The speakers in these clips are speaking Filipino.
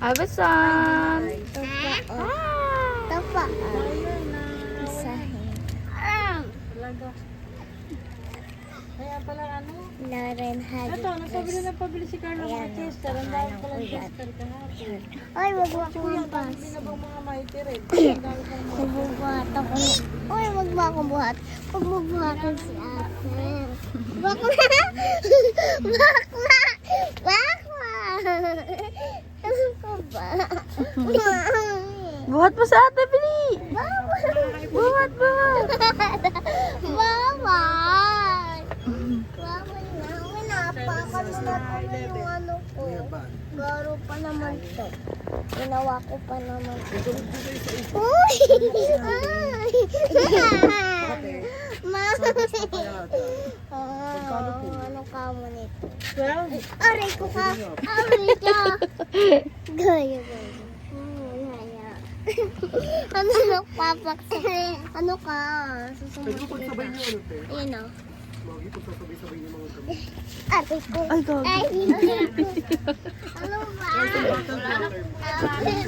Abasan. Ito pa. Ito pa. Isahin. Talaga. Kaya pala ano? Lauren Hagit. Ito, nagpabili na pabili si Carlo mga Ayan, tester. Ang dami pala tester kahapon. Ay, wag mo Kuya, akong pas. dami na bang mga maitire? Ang dami pang mga Nagbubuhat ako. Uy, wag mo akong buhat. Wag mo buhatan si ate. Bakla! Bakla! Bakla! Ano ka ba? Buhat mo sa ate, Bili. Buhat, buhat. Bawal! Bawal na. Winapakan mo na po yung ano ko. Garo pa naman to. Ginawa ko pa naman to. Uy! Ay! Ma! Ano ka mo nito? 12. Aray ko ka! Aray ka! Gaya, gaya. Gaya. Ano nagpapaksa? Ano ka? Susunod kita. Ayan o. Aray ko. Ay, gago. Ay, ano ba? Ano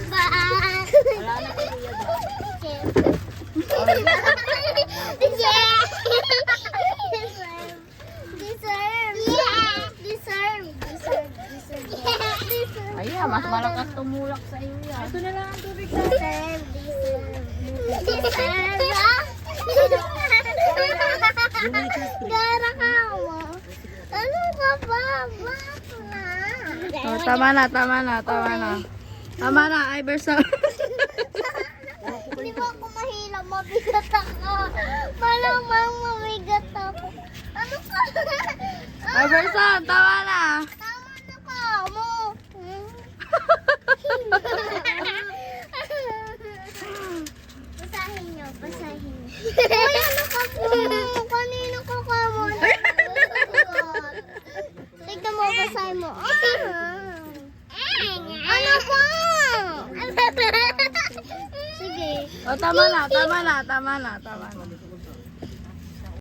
ba? Wala na ko kuya. Ayan, mas malakas tumulak sa iyo yan. Ito na lang ang tubig natin. Gara ka mo. Ano ka ba? Bakla. Oh, tama na, tama na, tama na. Tama na, Iverson. Hindi mo ako mahila, mabigat ako. Malamang mabigat ako. Ano ka? Iverson, tama na. Tama na ka mo. Basahin nyo, basahin nyo. Uy, ano ka po? Kanino ka ka mo? Tignan mo, basahin mo. Ano ka? Sige. Oh, tama na, tama na, tama na, tama na.